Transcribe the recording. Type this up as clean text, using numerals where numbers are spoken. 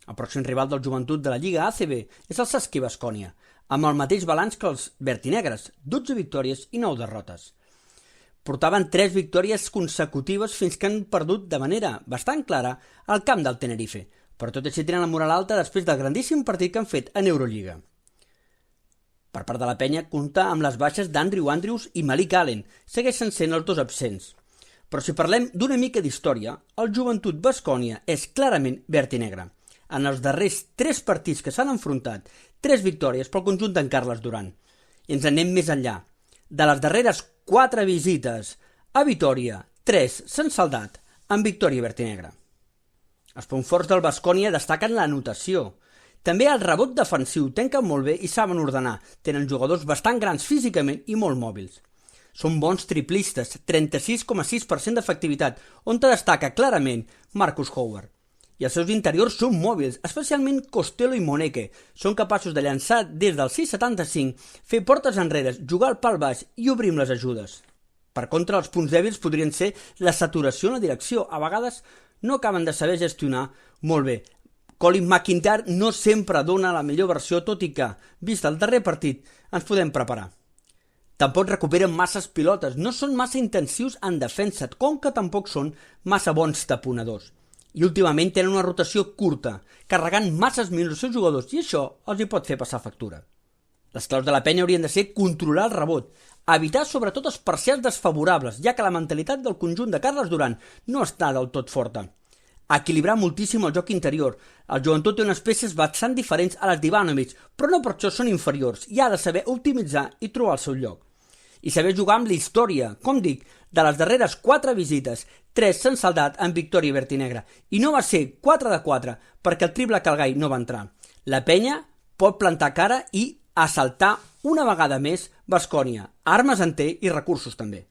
El pròxim rival del Joventut de la Lliga ACB és el Cesquer Baskonia, amb el mateix balanç que els vertinegres, 12 victòries i 9 derrotes. Portaven 3 victòries consecutives fins que han perdut de manera bastant clara al camp del Tenerife, però tot així tenen la moral alta després del grandíssim partit que han fet en Eurolliga. Per part de la penya compta amb les baixes d'Andrew Andrews i Malik Allen, segueixen sent els dos absents. Però si parlem d'una mica d'història, el Joventut Baskonia és clarament verd i negre. En els darrers 3 partits que s'han enfrontat, 3 victòries pel conjunt d'en Carles Duran. I ens anem més enllà. De les darreres 4 visites a Vitòria, 3 s'han saldat amb victòria verd i negra. Els punts forts del Baskonia destaquen l'anotació. També el rebot defensiu tanquen molt bé i saben ordenar. Tenen jugadors bastant grans físicament i molt mòbils. Són bons triplistes, 36,6% d'efectivitat, on destaca clarament Marcus Howard. I els seus interiors són mòbils, especialment Costello i Moneke. Són capaços de llançar des del 6,75, fer portes enrere, jugar al pal baix i obrir amb les ajudes. Per contra, els punts dèbils podrien ser la saturació en la direcció. A vegades no acaben de saber gestionar molt bé. Colin McIntyre no sempre dona la millor versió, tot i que, vist el darrer partit, ens podem preparar. Tampoc recuperen masses pilotes, no són massa intensius en defensa, com que tampoc són massa bons taponadors. I últimament tenen una rotació curta, carregant masses minuts els seus jugadors, i això els hi pot fer passar factura. Les claus de la penya haurien de ser controlar el rebot, evitar sobretot els parcials desfavorables, ja que la mentalitat del conjunt de Carles Duran no està del tot forta. Equilibrar moltíssim el joc interior. El Joventut té unes peces bastant diferents a les d'Ivanovic, però no per això són inferiors, i ha de saber optimitzar i trobar el seu lloc. I saber jugar amb la història, com dic, de les darreres 4 visites, 3 s'han saldat en victòria verd i negra, i no va ser 4 de 4 perquè el triple Calgai no va entrar. La penya pot plantar cara i assaltar una vegada més Baskonia. Armes en té i recursos també.